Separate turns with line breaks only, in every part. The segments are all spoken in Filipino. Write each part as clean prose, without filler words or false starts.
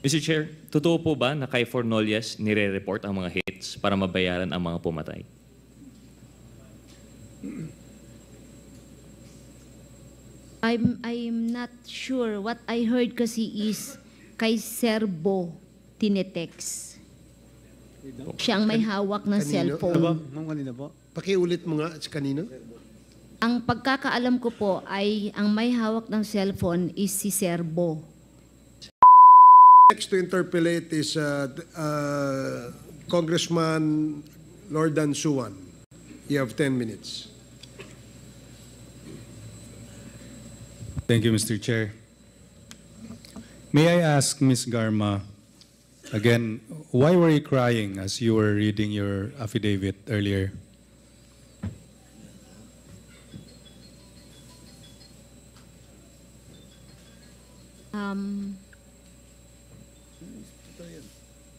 Mr. Chair, totoo po ba na kay Fornolias nire-report ang mga hits para mabayaran ang mga pumatay?
I'm not sure. What I heard kasi is kay Serbo tinetext. Siya ang may hawak ng
Kanino?
cellphone.
Ma'am, kanina po.
Pakiulit mo nga kanino?
Ang pagkakaalam ko po ay ang may hawak ng cellphone is si Serbo.
Next to interpolate is Congressman Lordan Suwan. You have 10 minutes.
Thank you, Mr. Chair. May I ask Ms. Garma, again, why were you crying as you were reading your affidavit earlier?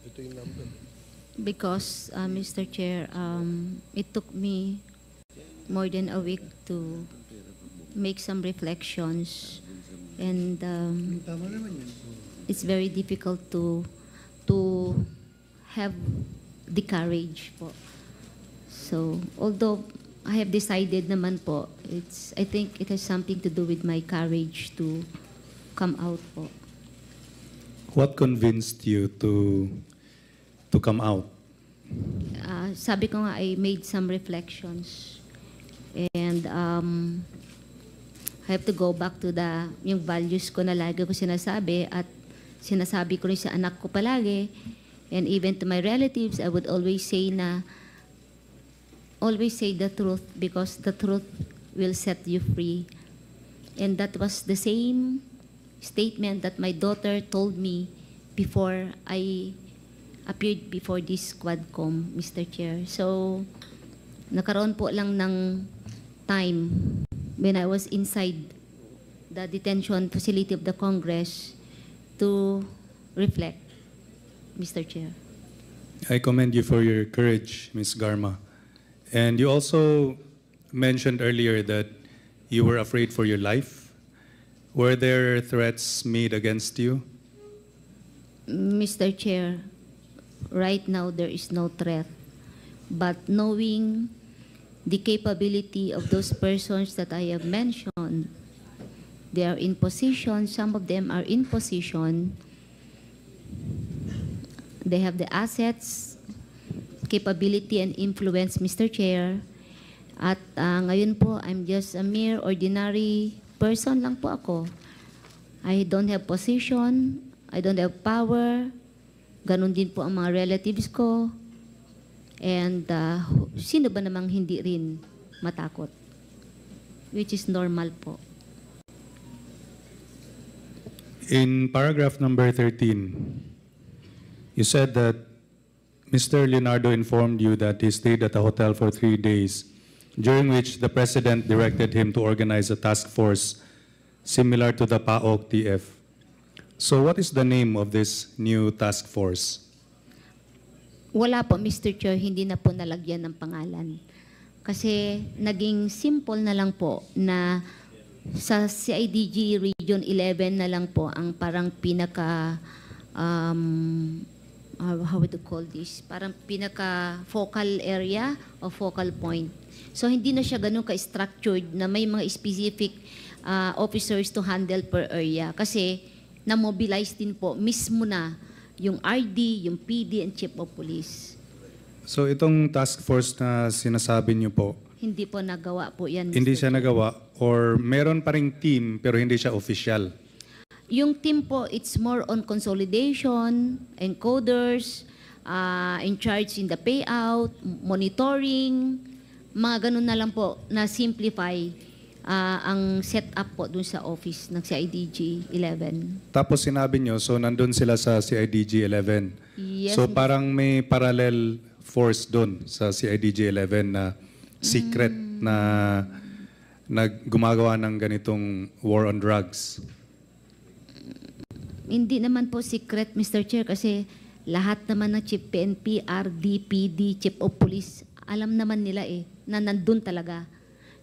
Ito yung number.
Because, Mr. Chair, it took me more than a week to make some reflections, and it's very difficult to have the courage po. So, although I have decided naman po, I think it has something to do with my courage to come out po.
What convinced you to come out?
Sabi ko nga, I made some reflections, and I have to go back to yung values ko na lagi ko sinasabi, at sinasabi ko rin sa anak ko palagi, and even to my relatives, I would always say the truth, because the truth will set you free. And that was the same statement that my daughter told me before I appeared before this Quadcom, Mr. Chair. So, nakaroon po lang ng time when I was inside the detention facility of the Congress to reflect, Mr. Chair.
I commend you for your courage, Ms. Garma. And you also mentioned earlier that you were afraid for your life. Were there threats made against you?
Mr. Chair, right now there is no threat. But knowing the capability of those persons that I have mentioned, they are in position, some of them are in position, they have the assets, capability, and influence, Mr. Chair. At ngayon po, I'm just a mere ordinary person lang po ako. I don't have position, I don't have power, ganun din po ang mga relatives ko. And sino ba namang hindi rin matakot? Which is normal po.
In paragraph number 13, you said that Mr. Leonardo informed you that he stayed at the hotel for 3 days, during which the President directed him to organize a task force similar to the PAOK-TF. So what is the name of this new task force?
Wala po, Mr. Chair, hindi na po nalagyan ng pangalan. Kasi naging simple na lang po na sa CIDG Region 11 na lang po ang parang pinaka, how would you call this? Parang pinaka focal area o focal point. So hindi na siya ganun ka-structured na may mga specific officers to handle per area. Kasi na-mobilize din po mismo na yung RD, yung PD, and Chief of Police.
So itong task force na sinasabi niyo po,
Hindi po nagawa po yan, Mr.
hindi siya
Chair.
nagawa or meron pa ring team pero hindi siya official?
Yung team po, it's more on consolidation, encoders, in charge in the payout, monitoring, mga ganun na lang po na simplify ang setup po dun sa office ng CIDG 11.
Tapos sinabi nyo, so nandun sila sa CIDG 11.
Yes,
So parang may parallel force doon sa CIDG 11 na secret na gumagawa ng ganitong war on drugs.
Hindi naman po secret, Mr. Chair, kasi lahat naman ng Chief PNP, RD, PD, Chief of Police, alam naman nila na nandun talaga.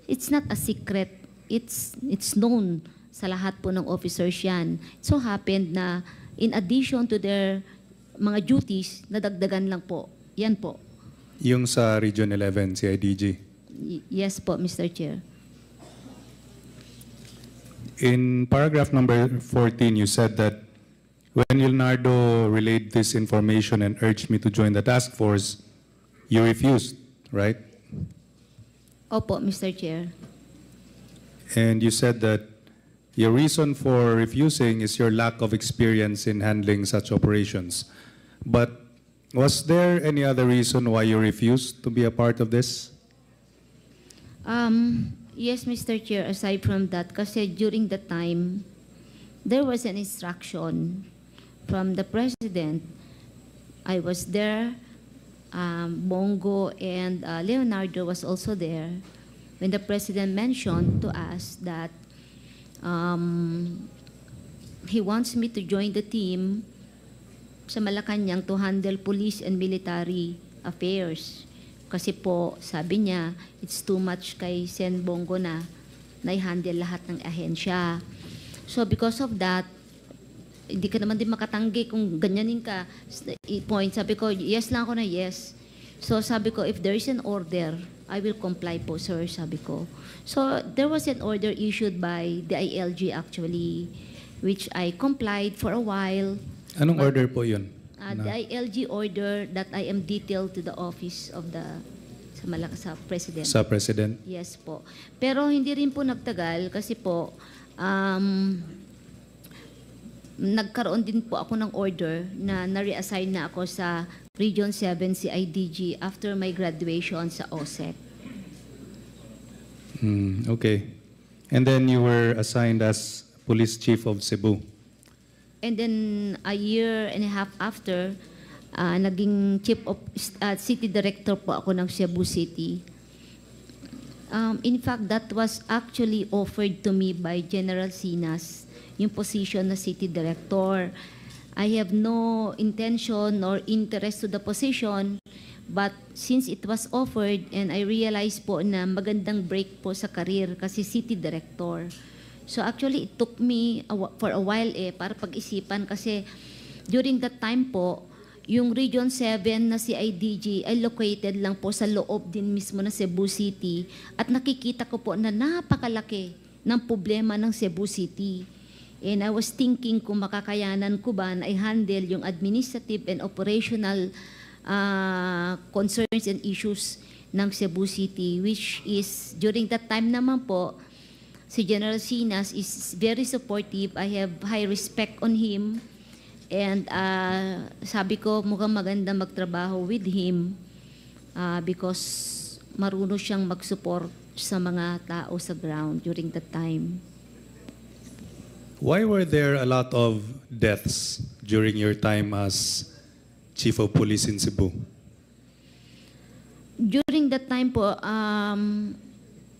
It's not a secret. It's known sa lahat po ng officers yan. It so happened na in addition to their mga duties, nadagdagan lang po. Yan po.
Yung sa Region 11, CIDG.
Yes po, Mr. Chair.
In paragraph number 14, you said that when Leonardo relayed this information and urged me to join the task force, you refused, right?
Opo, Mr. Chair.
And you said that your reason for refusing is your lack of experience in handling such operations. But was there any other reason why you refused to be a part of this?
Yes, Mr. Chair, aside from that, kasi during the time, there was an instruction from the President. I was there, Bongo and Leonardo was also there, when the President mentioned to us that he wants me to join the team sa Malacanang to handle police and military affairs. Kasi po, sabi niya, it's too much kay Sen Bongo na i-handle lahat ng ahensya. So because of that, hindi ka naman din makatanggi kung ganyanin ka. Point, sabi ko, yes lang ako na yes. So sabi ko, if there is an order, I will comply po, sir, sabi ko. So there was an order issued by the ILG actually, which I complied for a while.
Anong order po yun?
The ILG order that I am detailed to the office of the sa President.
Sa President?
Yes po. Pero hindi rin po nagtagal kasi po nagkaroon din po ako ng order na na-reassign na ako sa Region 7 CIDG after my graduation sa OSEC.
Okay. And then you were assigned as Police Chief of Cebu.
And then a year and a half after, naging Chief of City Director po ako ng Cebu City. In fact, that was actually offered to me by General Sinas, yung position na City Director. I have no intention or interest to the position, but since it was offered and I realized po na magandang break po sa career kasi City Director. So actually, it took me for a while para pag-isipan kasi during that time po, yung Region 7 na CIDG ay located lang po sa loob din mismo ng Cebu City at nakikita ko po na napakalaki ng problema ng Cebu City. And I was thinking kung makakayanan ko ba na i-handle yung administrative and operational concerns and issues ng Cebu City, which is during that time naman po, si General Sinas is very supportive. I have high respect on him. And sabi ko, mukhang maganda magtrabaho with him because marunong siyang mag-support sa mga tao sa ground during that time.
Why were there a lot of deaths during your time as Chief of Police in Cebu?
During that time po,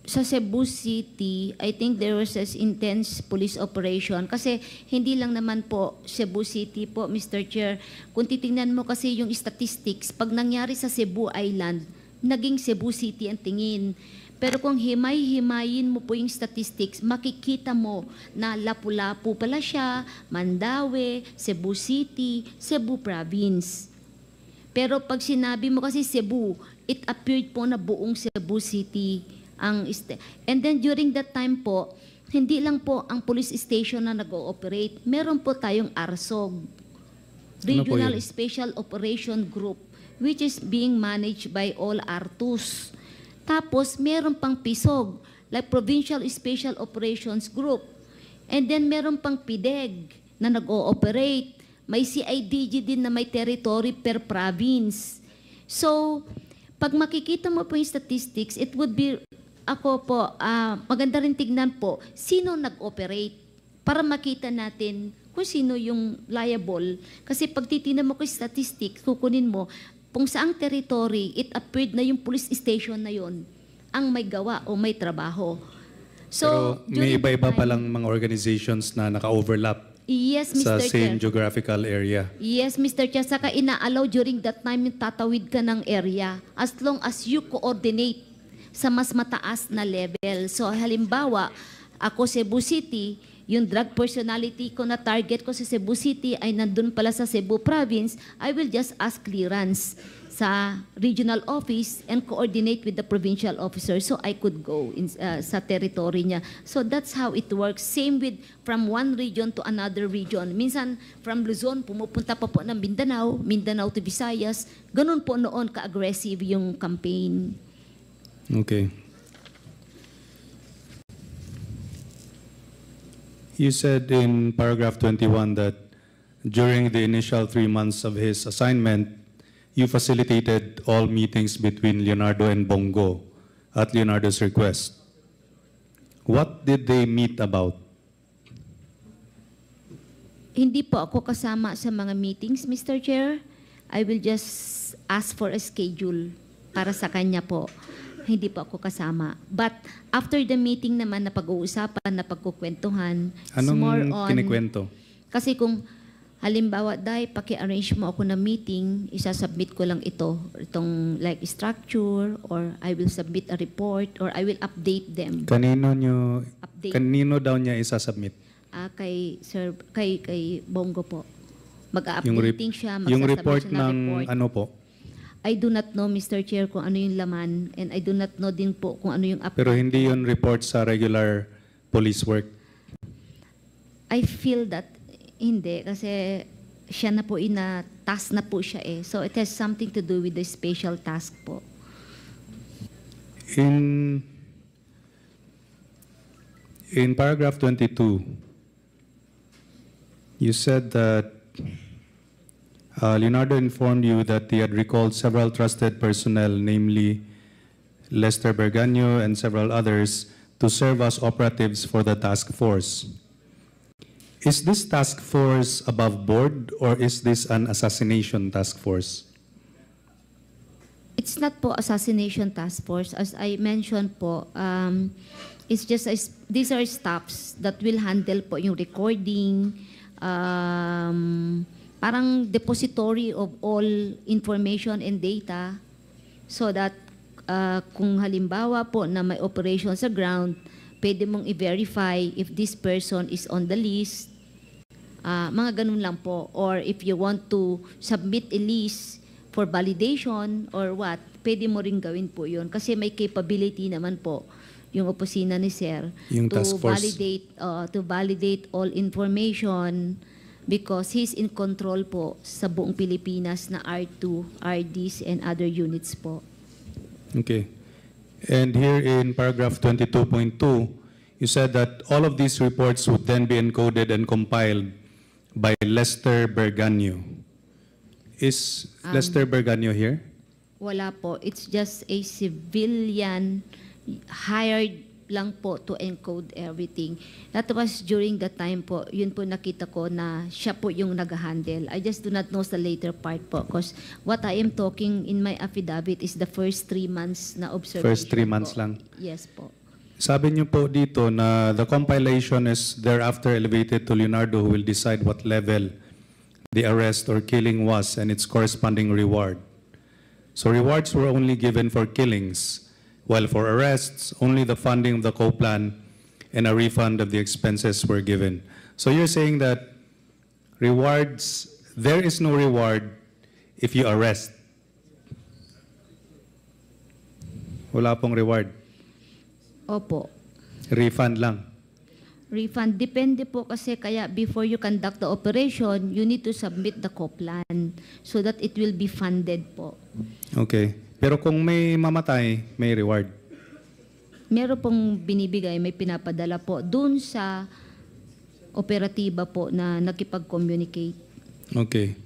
sa Cebu City, I think there was an intense police operation kasi hindi lang naman po Cebu City po, Mr. Chair. Kung titingnan mo kasi yung statistics, pag nangyari sa Cebu Island, naging Cebu City ang tingin. Pero kung himay-himayin mo po yung statistics, makikita mo na Lapu-Lapu pala siya, Mandaue, Cebu City, Cebu Province. Pero pag sinabi mo kasi Cebu, it appeared po na buong Cebu City. And then during that time po, hindi lang po ang police station na nag-ooperate. Meron po tayong ARSOG, Regional Special Operation Group, which is being managed by all R2s. Tapos meron pang PISOG, like Provincial Special Operations Group. And then meron pang PIDEG na nag-ooperate. May CIDG din na may territory per province. So, pag makikita mo po yung statistics, it would be ako po, maganda rin tignan po, sino nag-operate para makita natin kung sino yung liable. Kasi pag titignan mo ko yung statistics, kukunin mo, kung saang territory, it appeared na yung police station na yon ang may gawa o may trabaho. So,
pero may iba-iba palang mga organizations na naka-overlap
yes,
sa
Mr.
same
Chair.
geographical area.
Yes, Mr. Chair. Saka ina-allow during that time yung tatawid ka ng area as long as you coordinate sa mas mataas na level. So halimbawa, ako Cebu City, yung drug personality ko na target ko sa Cebu City ay nandun pala sa Cebu Province, I will just ask clearance sa regional office and coordinate with the provincial officer so I could go sa territory niya. So that's how it works. Same with from one region to another region. Minsan from Luzon, pumupunta pa po ng Mindanao, Mindanao to Visayas. Ganun po noon ka-aggressive yung campaign.
Okay. You said in paragraph 21 that during the initial 3 months of his assignment, you facilitated all meetings between Leonardo and Bongo at Leonardo's request. What did they meet about?
Hindi po ako kasama sa mga meetings, Mr. Chair. I will just ask for a schedule para sa kanya po. Hindi po ako kasama. But after the meeting naman na pag-uusapan, na pagkukwentuhan, it's more
Anong
on...
kinikwento?
Kasi kung halimbawa, Day, paki-arrange mo ako na meeting, isasubmit ko lang itong like structure, or I will submit a report, or I will update them.
Kanino daw niya isasubmit?
Kay Bongo po.
Yung
Mag-updating siya,
yung
magsasubmit
report
siya ng
ng
report.
ano po?
I do not know, Mr. Chair, kung ano yung laman, and I do not know din po kung ano yung update.
Pero hindi yun report sa regular police work?
I feel that hindi, kasi siya na po task na po siya eh. So it has something to do with the special task po.
In paragraph 22, you said that Leonardo informed you that he had recalled several trusted personnel, namely Lester Berganio and several others, to serve as operatives for the task force. Is this task force above board, or is this an assassination task force?
It's not po assassination task force. As I mentioned po, it's just, these are staffs that will handle po yung recording, parang depository of all information and data, so that kung halimbawa po na may operation sa ground, pwede mong i-verify if this person is on the list, mga ganun lang po. Or if you want to submit a list for validation or what, pwede mo rin gawin po yun. Kasi may capability naman po yung opisina ni Sir
Yung task force.
to validate all information, because he's in control po sa buong Pilipinas na R2, RDs, and other units po.
Okay. And here in paragraph 22.2, you said that all of these reports would then be encoded and compiled by Lester Berganio. Is Lester Berganio here?
Wala po. It's just a civilian hired lang po to encode everything. That was during the time po, yun po nakita ko na siya po yung nag-handle. I just do not know the later part po, because what I am talking in my affidavit is the first 3 months na observation.
First 3 months
po.
lang?
Yes po.
Sabi niyo po dito na the compilation is thereafter elevated to Leonardo, who will decide what level the arrest or killing was and its corresponding reward. So rewards were only given for killings, while for arrests, only the funding of the co-plan and a refund of the expenses were given. So you're saying that rewards, there is no reward if you arrest? Wala pong reward?
Opo.
Refund lang?
Refund. Depende po kasi, kaya before you conduct the operation, you need to submit the co-plan so that it will be funded po.
Okay. Pero kung may mamatay, may reward?
Meron pong binibigay, may pinapadala po dun sa operatiba po na nakipag-communicate.
Okay.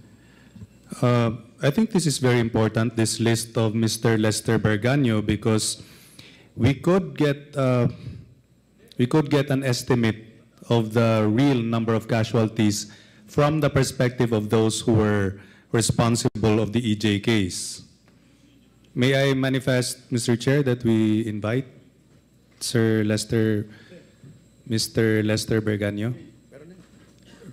I think this is very important, this list of Mr. Lester Berganio, because we could get an estimate of the real number of casualties from the perspective of those who were responsible of the EJ case. May I manifest, Mr. Chair, that we invite Mr. Lester Berganio?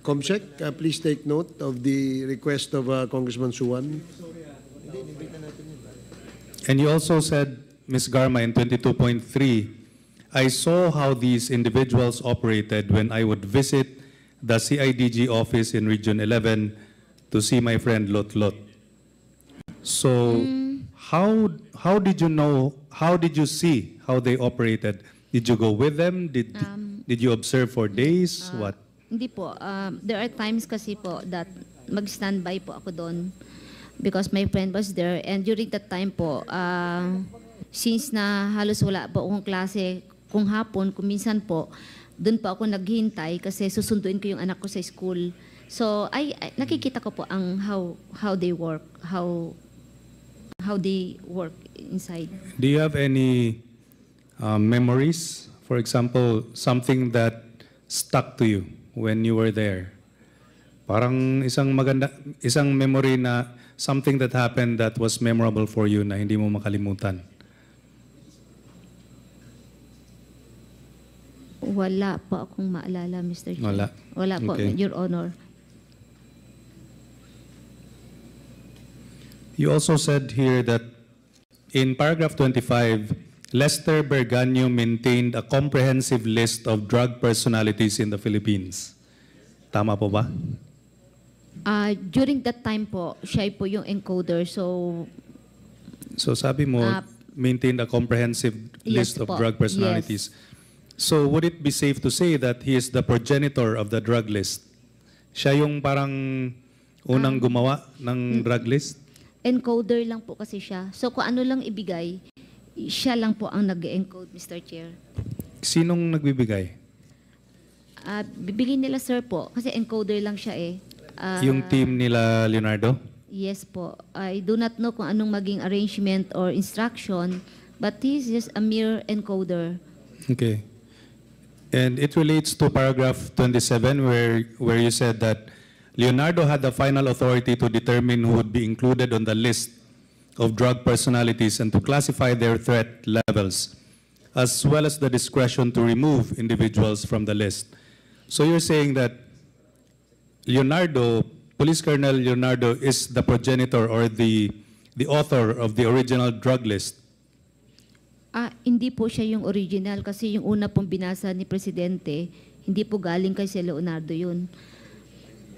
Comsec, please take note of the request of Congressman Suwan.
And you also said, Ms. Garma, in 22.3, I saw how these individuals operated when I would visit the CIDG office in Region 11 to see my friend Lot Lot. So, how did you know, how did you see how they operated? Did you go with them? Did you observe for days? What?
Hindi po. There are times kasi po that mag-standby po ako doon because my friend was there. And during that time po, since na halos wala po akong klase, kung hapon, kung minsan po, doon po ako naghintay kasi susunduin ko yung anak ko sa school. So, nakikita ko po ang how they work, how they work inside.
Do you have any memories? For example, something that stuck to you when you were there? Parang isang memory na something that happened that was memorable for you na hindi mo makalimutan.
Wala po akong maalala, Mr. Chair.
Wala?
Wala po,
Okay.
Your Honor.
You also said here that in paragraph 25, Lester Berganio maintained a comprehensive list of drug personalities in the Philippines. Tama po ba?
During that time po, siya po yung encoder. So,
So sabi mo, maintained a comprehensive
Yes
list of
po.
drug personalities. So would it be safe to say that he is the progenitor of the drug list? Siya yung parang unang gumawa ng drug list?
encoder lang po kasi siya. So, kung ano lang ibigay, siya lang po ang nag-encode, Mr. Chair.
Sinong nagbibigay?
Bibigyan nila, sir, po. Kasi encoder lang siya eh.
Yung team nila Leonardo?
Yes po. I do not know kung anong maging arrangement or instruction, but he is just a mere encoder.
Okay. And it relates to paragraph 27 where you said that Leonardo had the final authority to determine who would be included on the list of drug personalities and to classify their threat levels, as well as the discretion to remove individuals from the list. So you're saying that Leonardo, Police Colonel Leonardo, is the progenitor or the author of the original drug list?
Hindi po siya yung original kasi yung una pong binasa ni Presidente, hindi po galing kay si Leonardo yun.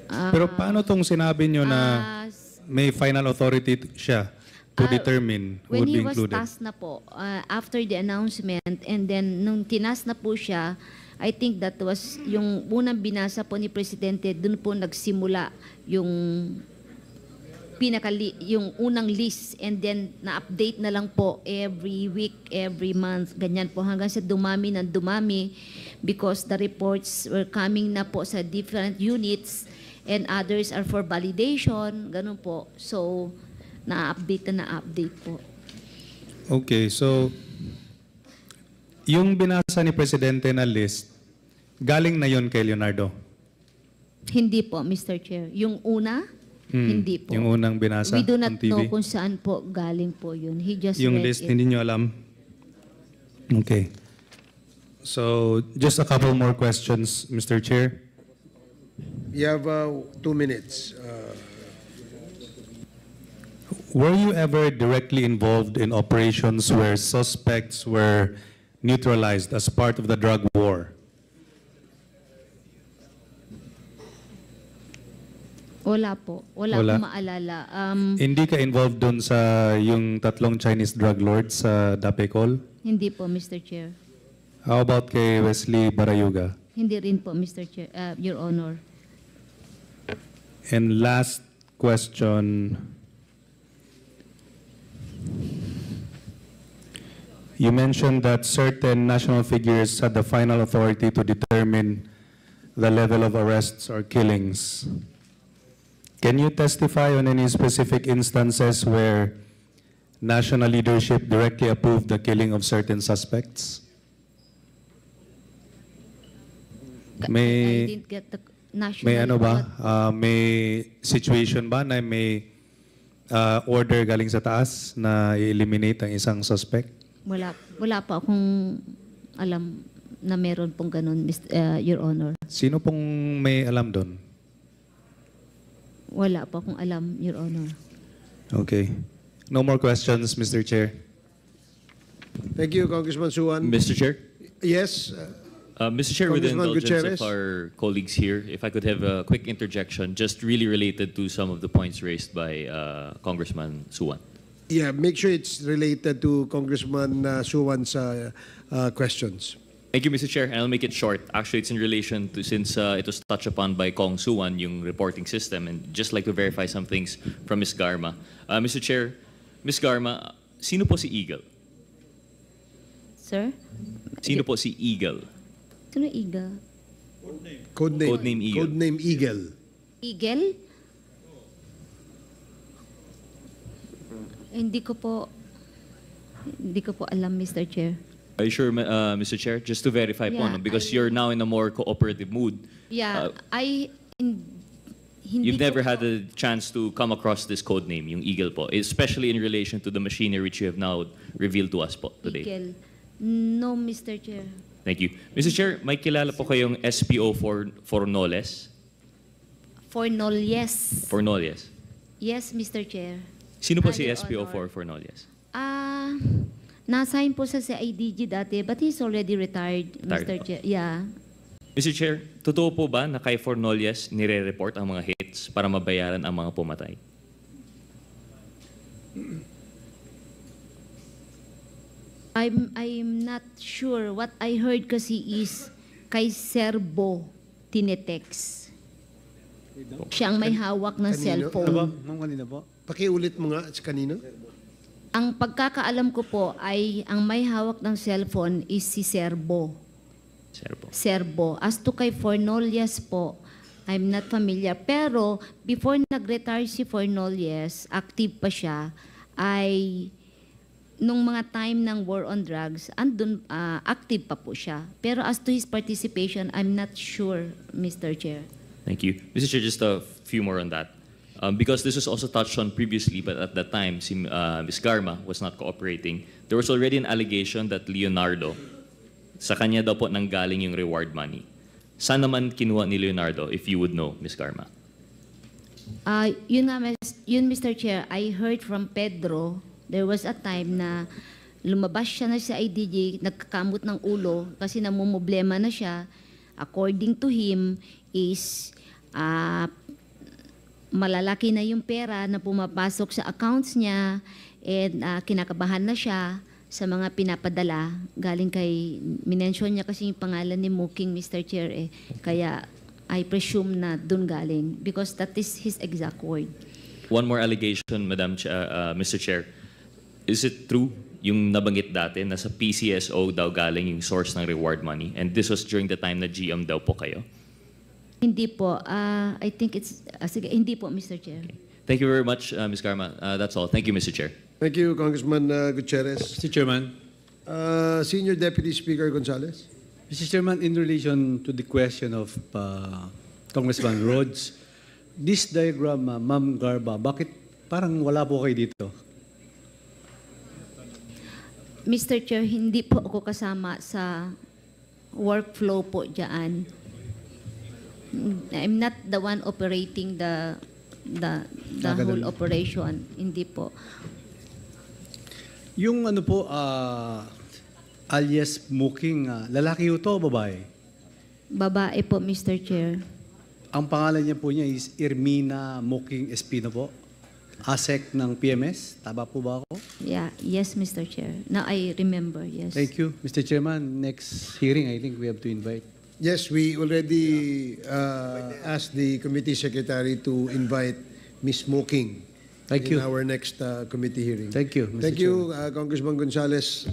Pero paano tong sinabi nyo na may final authority siya to determine who
When
would
he
be
was
included?
tasked na po, after the announcement, and then nung tinas na po siya, I think that was yung unang binasa po ni Presidente, dun po nagsimula yung yung unang list, and then na-update na lang po every week, every month, ganyan po hanggang sa dumami ng dumami because the reports were coming na po sa different units and others are for validation, ganun po. So, na-update po.
Okay, so yung binasa ni Presidente na list, galing na yon kay Leonardo?
Hindi po, Mr. Chair. Yung una, hindi po.
Yung unang binasa
We do
on
not
TV?
know kung saan po galing po yun. He just
Yung
read
list,
it.
hindi nyo alam? Okay. So, just a couple more questions, Mr. Chair.
You have 2 minutes.
Were you ever directly involved in operations where suspects were neutralized as part of the drug war?
Wala po. Wala
Wala.
akong maalala.
Hindi ka involved doon sa yung tatlong Chinese drug lords sa Dapecol?
Hindi po, Mr. Chair.
How about kay Wesley Barayuga?
Hindi rin po, Mr. Chair, Your Honor.
And last question. You mentioned that certain national figures had the final authority to determine the level of arrests or killings. Can you testify on any specific instances where national leadership directly approved the killing of certain suspects?
I didn't get the national...
May ano ba? May situation ba na may order galing sa taas na i-eliminate ang isang suspect?
Wala pa akong alam na meron pong ganun, Your Honor.
Sino pong may alam doon?
Wala pa akong alam, Your Honor.
Okay. No more questions, Mr. Chair.
Thank you, Congressman Suwan.
Mr. Chair?
Yes,
Mr. Chair, with the
Congressman
indulgence
Gutierrez.
of our colleagues here, if I could have a quick interjection, just really related to some of the points raised by Congressman Suwan.
yeah, make sure it's related to Congressman Suwan's questions.
Thank you, Mr. Chair, and I'll make it short. Actually, it's in relation to, since it was touched upon by Kong Suwan, yung reporting system, and just like to verify some things from Ms. Garma. Mr. Chair, Ms. Garma, sino po si Eagle?
Sir?
Sino po si Eagle?
Sino Eagle?
Codename Eagle.
Codename Eagle.
Eagle? Hindi ko po alam, Mr. Chair.
Are you sure, Mr. Chair? Just to verify po,
Yeah,
no? Because you're now in a more cooperative mood.
Yeah, hindi
You've
ko
never
po-
had a chance to come across this code name, yung Eagle po, especially in relation to the machinery which you have now revealed to us po today.
Eagle. No, Mr. Chair.
Thank you. Mr. Chair, may kilala po kayong SPO for Noles?
Fornolies.
For Noles.
Yes, Mr. Chair.
Sino po si
Your
SPO
Honor.
for Noles?
Na-assign po sa IDG dati, but he's already retired,
Retired
Mr.
po.
Chair. Yeah.
Mr. Chair, totoo po ba na kay Fornolias nire-report ang mga hits para mabayaran ang mga pumatay?
I'm not sure. What I heard kasi is kay Serbo tinetext. Siya ang may hawak ng
Kanino?
cellphone.
Ma'am, kanina po.
Pakiulit mo nga sa kanino.
Ang pagkakaalam ko po ay ang may hawak ng cellphone is si Serbo.
Sir po.
Serbo. As to kay Fornolias po, I'm not familiar. Pero before nag-retire si Fornolias, active pa siya, ay nung mga time ng war on drugs, andun, active pa po siya. Pero as to his participation, I'm not sure, Mr. Chair.
Thank you. Mr. Chair, just a few more on that. Because this was also touched on previously, but at that time, si Ms. Garma was not cooperating. There was already an allegation that Leonardo, sa kanya daw po nanggaling yung reward money. Saan naman kinuha ni Leonardo, if you would know, Ms. Garma?
Yun, Mr. Chair, I heard from Pedro, there was a time na lumabas siya na sa IDG, nagkakamot ng ulo kasi namumblema na siya. According to him, is malalaki na yung pera na pumapasok sa accounts niya and kinakabahan na siya sa mga pinapadala galing kay, minention niya kasi yung pangalan ni Muking, Mr. Chair, kaya I presume na dun galing because that is his exact word.
One more allegation, Mr. Chair. Is it true yung nabanggit dati na sa PCSO daw galing yung source ng reward money? And this was during the time na GM daw po kayo?
Hindi po. I think it's, sige, hindi po, Mr. Chair.
Thank you very much, Ms. Garma. That's all. Thank you, Mr. Chair.
Thank you, Congressman Gutierrez.
Mr. Chairman.
Senior Deputy Speaker Gonzales.
Mr. Chairman, in relation to the question of Congressman Rhodes, this diagram, Ma'am Garba, bakit parang wala po kayo dito?
Mr. Chair, hindi po ako kasama sa workflow po dyan. I'm not the one operating the whole operation. Hindi po.
Yung ano po, alias Muking, lalaki ho to o babae?
Babae po, Mr. Chair.
Ang pangalan niya po niya is Ermina Muking Espino po. ASEC ng PMS. Tama po ba ako?
Yeah, yes, Mr. Chair. Now I remember, yes.
Thank you. Mr. Chairman, next hearing, I think we have to invite.
Yes, we already asked the committee secretary to invite Ms. Smoking
Thank
in
you.
our next committee hearing.
Thank you, Mr.
Thank you, Congressman Gonzales.